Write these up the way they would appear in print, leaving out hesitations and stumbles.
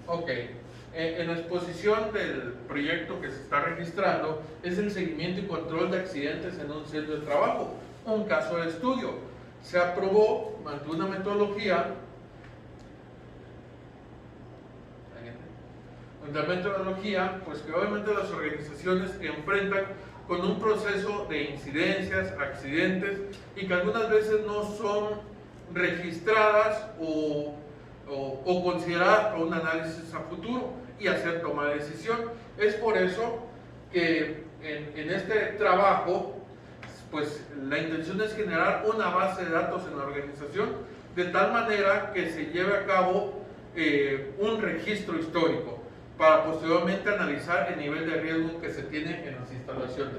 Ok. En la exposición del proyecto que se está registrando es el seguimiento y control de accidentes en un centro de trabajo, un caso de estudio. Se aprobó ante una metodología, pues que obviamente las organizaciones enfrentan con un proceso de incidencias, accidentes, y que algunas veces no son registradas o consideradas para un análisis a futuro y hacer toma de decisión. Es por eso que en este trabajo, pues la intención es generar una base de datos en la organización de tal manera que se lleve a cabo un registro histórico para posteriormente analizar el nivel de riesgo que se tiene en las instalaciones.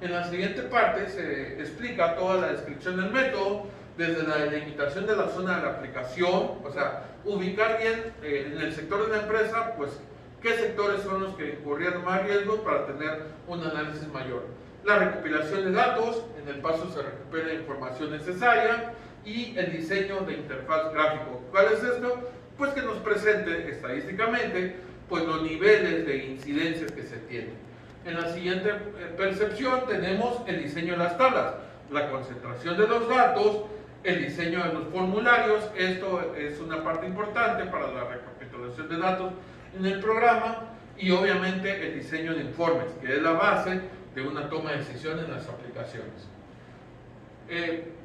En la siguiente parte se explica toda la descripción del método, desde la delimitación de la zona de la aplicación, o sea, ubicar bien en el sector de la empresa, pues, qué sectores son los que incurrían más riesgos para tener un análisis mayor. La recopilación de datos, en el paso se recupera la información necesaria, y el diseño de interfaz gráfico. ¿Cuál es esto? Pues que nos presente estadísticamente pues los niveles de incidencias que se tienen. En la siguiente percepción tenemos el diseño de las tablas, la concentración de los datos, el diseño de los formularios. Esto es una parte importante para la recapitulación de datos en el programa, y obviamente el diseño de informes, que es la base de una toma de decisión en las aplicaciones.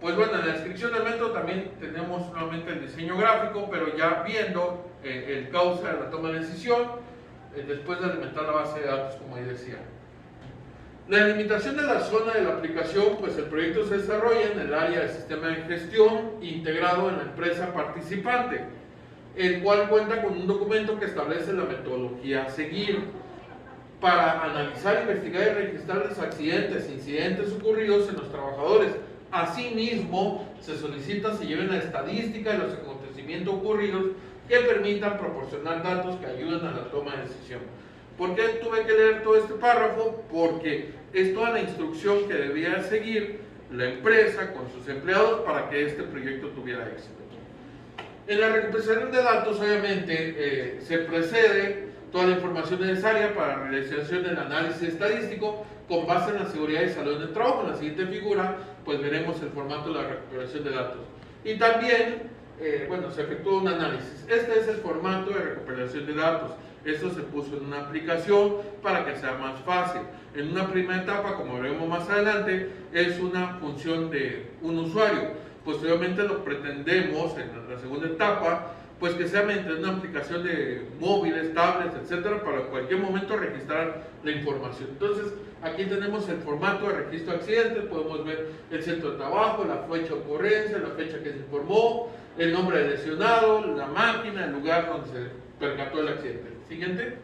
Pues bueno, en la descripción del método también tenemos nuevamente el diseño gráfico, pero ya viendo el causa de la toma de decisión, después de alimentar la base de datos, como ahí decía. La delimitación de la zona de la aplicación, pues el proyecto se desarrolla en el área de sistema de gestión integrado en la empresa participante, el cual cuenta con un documento que establece la metodología a seguir para analizar, investigar y registrar los accidentes e incidentes ocurridos en los trabajadores. Asimismo, se solicita se lleven la estadística de los acontecimientos ocurridos que permitan proporcionar datos que ayuden a la toma de decisión. ¿Por qué tuve que leer todo este párrafo? Porque es toda la instrucción que debía seguir la empresa con sus empleados para que este proyecto tuviera éxito. En la recuperación de datos, obviamente, se precede toda la información necesaria para la realización del análisis estadístico con base en la seguridad y salud en el trabajo. En la siguiente figura, pues veremos el formato de la recuperación de datos. Y también, bueno, se efectúa un análisis. Este es el formato de recuperación de datos. Esto se puso en una aplicación para que sea más fácil. En una primera etapa, como veremos más adelante, es una función de un usuario. Posteriormente lo pretendemos en la segunda etapa, pues que sea mediante una aplicación de móviles, tablets, etcétera, para en cualquier momento registrar la información. Entonces, aquí tenemos el formato de registro de accidentes, podemos ver el centro de trabajo, la fecha de ocurrencia, la fecha que se informó, el nombre del lesionado, la máquina, el lugar donde se percató el accidente. Siguiente.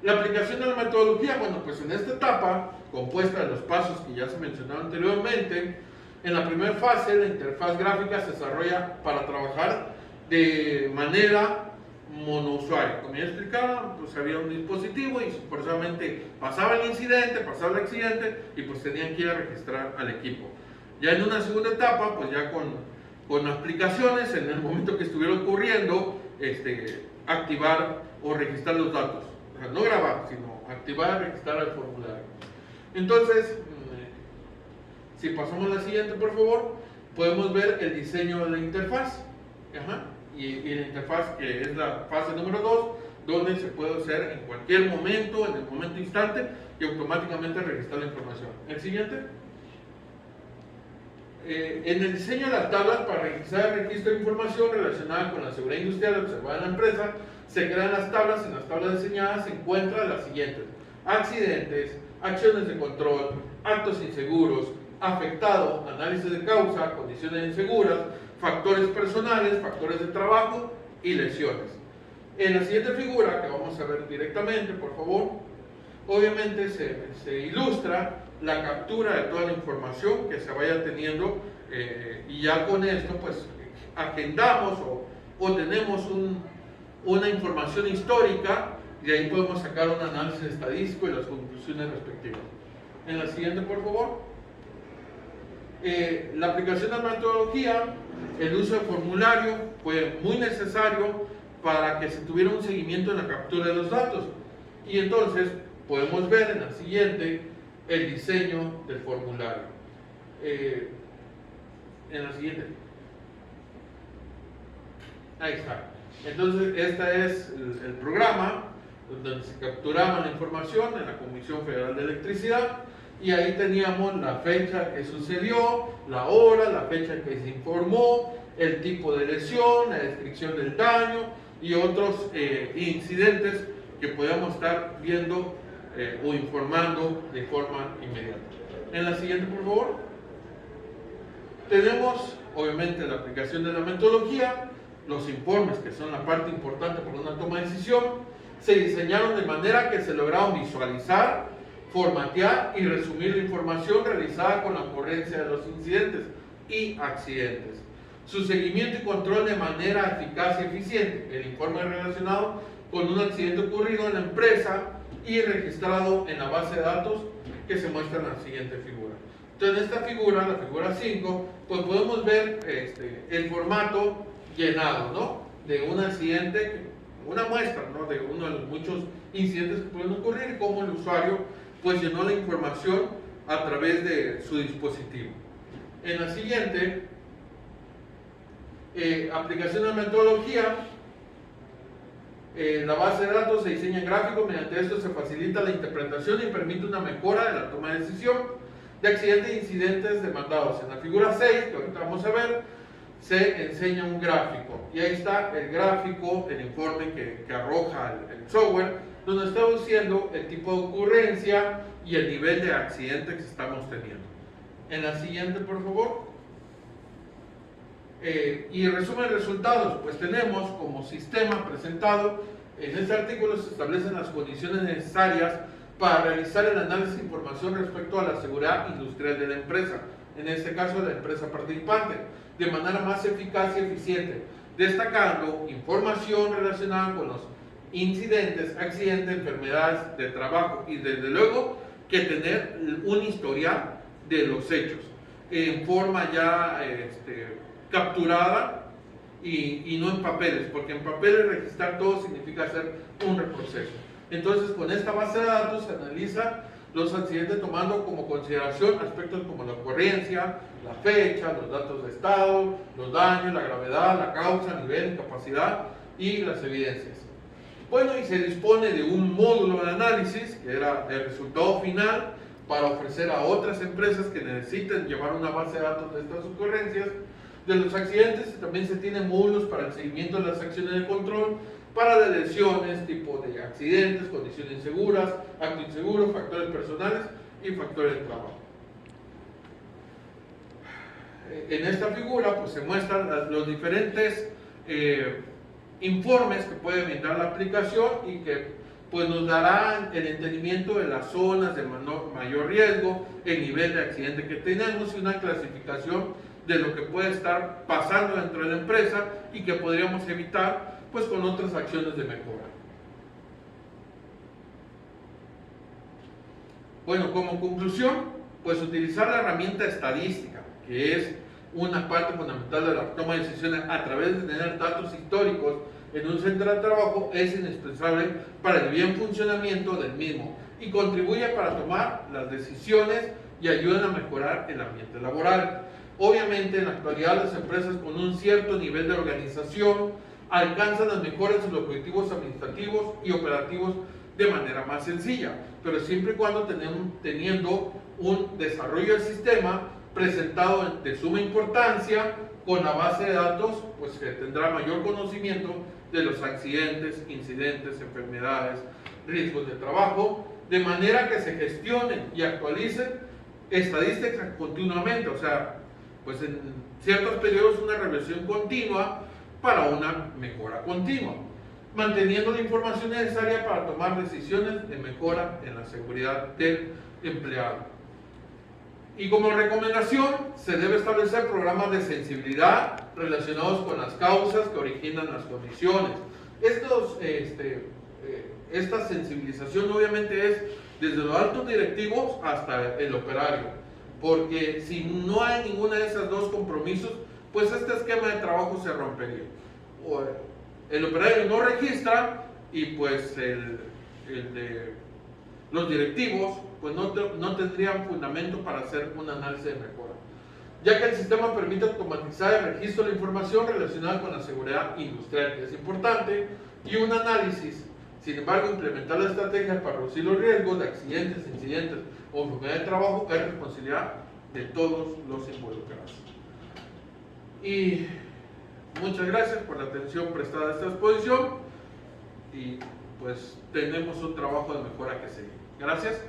La aplicación de la metodología, bueno, pues en esta etapa, compuesta de los pasos que ya se mencionaron anteriormente, en la primera fase la interfaz gráfica se desarrolla para trabajar de manera monousuario. Como ya explicaba, pues había un dispositivo y forzosamente pasaba el incidente, pasaba el accidente y pues tenían que ir a registrar al equipo. Ya en una segunda etapa, pues ya con aplicaciones, en el momento que estuviera ocurriendo, activar o registrar los datos. O sea, no grabar, sino activar y registrar el formulario. Entonces, si pasamos a la siguiente, por favor, podemos ver el diseño de la interfaz. Y la interfaz, que es la fase número 2, donde se puede hacer en cualquier momento, en el momento instante, y automáticamente registrar la información. El siguiente. En el diseño de las tablas para registrar el registro de información relacionada con la seguridad industrial observada en la empresa, se crean las tablas. En las tablas diseñadas se encuentran las siguientes: accidentes, acciones de control, actos inseguros, afectado, análisis de causa, condiciones inseguras, factores personales, factores de trabajo y lesiones. En la siguiente figura, que vamos a ver directamente, por favor, obviamente se ilustra la captura de toda la información que se vaya teniendo, y ya con esto pues agendamos o tenemos una información histórica, y ahí podemos sacar un análisis estadístico y las conclusiones respectivas. En la siguiente, por favor. La aplicación de la metodología, el uso de formulario fue muy necesario para que se tuviera un seguimiento en la captura de los datos. Y entonces podemos ver en la siguiente el diseño del formulario. En la siguiente. Ahí está. Entonces, este es el programa donde se capturaba la información en la Comisión Federal de Electricidad, y ahí teníamos la fecha que sucedió, la hora, la fecha que se informó, el tipo de lesión, la descripción del daño y otros incidentes que podíamos estar viendo o informando de forma inmediata. En la siguiente, por favor. Tenemos, obviamente, la aplicación de la metodología, los informes, que son la parte importante para una toma de decisión. Se diseñaron de manera que se lograron visualizar, formatear y resumir la información realizada con la ocurrencia de los incidentes y accidentes. Su seguimiento y control de manera eficaz y eficiente. El informe relacionado con un accidente ocurrido en la empresa y registrado en la base de datos que se muestra en la siguiente figura. Entonces, en esta figura, la figura 5, pues podemos ver el formato llenado, ¿no? De un accidente, una muestra, ¿no? De uno de los muchos incidentes que pueden ocurrir y cómo el usuario pues llenó la información a través de su dispositivo. En la siguiente, aplicación de metodología, la base de datos se diseña en gráfico. Mediante esto se facilita la interpretación y permite una mejora de la toma de decisión de accidentes e incidentes demandados. En la figura 6, que ahorita vamos a ver, se enseña un gráfico, y ahí está el gráfico, el informe que arroja el software, donde está diciendo el tipo de ocurrencia y el nivel de accidente que estamos teniendo. En la siguiente, por favor. Y resumen de resultados, pues tenemos como sistema presentado en este artículo. Se establecen las condiciones necesarias para realizar el análisis de información respecto a la seguridad industrial de la empresa, en este caso de la empresa participante, de manera más eficaz y eficiente, destacando información relacionada con los incidentes, accidentes, enfermedades de trabajo, y desde luego que tener un historial de los hechos en forma ya capturada y no en papeles, porque en papeles registrar todo significa hacer un reproceso. Entonces, con esta base de datos se analiza los accidentes tomando como consideración aspectos como la ocurrencia, la fecha, los datos de estado, los daños, la gravedad, la causa, nivel, capacidad y las evidencias. Bueno, y se dispone de un módulo de análisis, que era el resultado final, para ofrecer a otras empresas que necesiten llevar una base de datos de estas ocurrencias de los accidentes. También se tienen módulos para el seguimiento de las acciones de control para las lesiones, tipo de accidentes, condiciones inseguras, acto inseguro, factores personales y factores de trabajo. En esta figura pues se muestran los diferentes informes que puede brindar la aplicación y que pues nos darán el entendimiento de las zonas de mayor riesgo, el nivel de accidente que tenemos y una clasificación de lo que puede estar pasando dentro de la empresa y que podríamos evitar pues con otras acciones de mejora. Bueno, como conclusión, pues utilizar la herramienta estadística, que es una parte fundamental de la toma de decisiones a través de tener datos históricos en un centro de trabajo, es indispensable para el bien funcionamiento del mismo y contribuye para tomar las decisiones y ayudan a mejorar el ambiente laboral. Obviamente, en la actualidad las empresas con un cierto nivel de organización alcanzan las mejoras en los objetivos administrativos y operativos de manera más sencilla, pero siempre y cuando teniendo un desarrollo del sistema presentado de suma importancia, con la base de datos, pues que tendrá mayor conocimiento de los accidentes, incidentes, enfermedades, riesgos de trabajo, de manera que se gestionen y actualicen estadísticas continuamente, o sea, pues en ciertos periodos una revisión continua para una mejora continua, manteniendo la información necesaria para tomar decisiones de mejora en la seguridad del empleado. Y como recomendación, se debe establecer programas de sensibilidad relacionados con las causas que originan las condiciones. Esta sensibilización obviamente es desde los altos directivos hasta el operario, porque si no hay ninguna de esas dos compromisos, pues este esquema de trabajo se rompería. El operario no registra y pues los directivos pues no tendrían fundamento para hacer un análisis de mejora, ya que el sistema permite automatizar el registro de la información relacionada con la seguridad industrial, que es importante, y un análisis. Sin embargo, implementar la estrategia para reducir los riesgos de accidentes, incidentes o enfermedad de trabajo es responsabilidad de todos los involucrados. Y muchas gracias por la atención prestada a esta exposición y pues tenemos un trabajo de mejora que seguir. Gracias.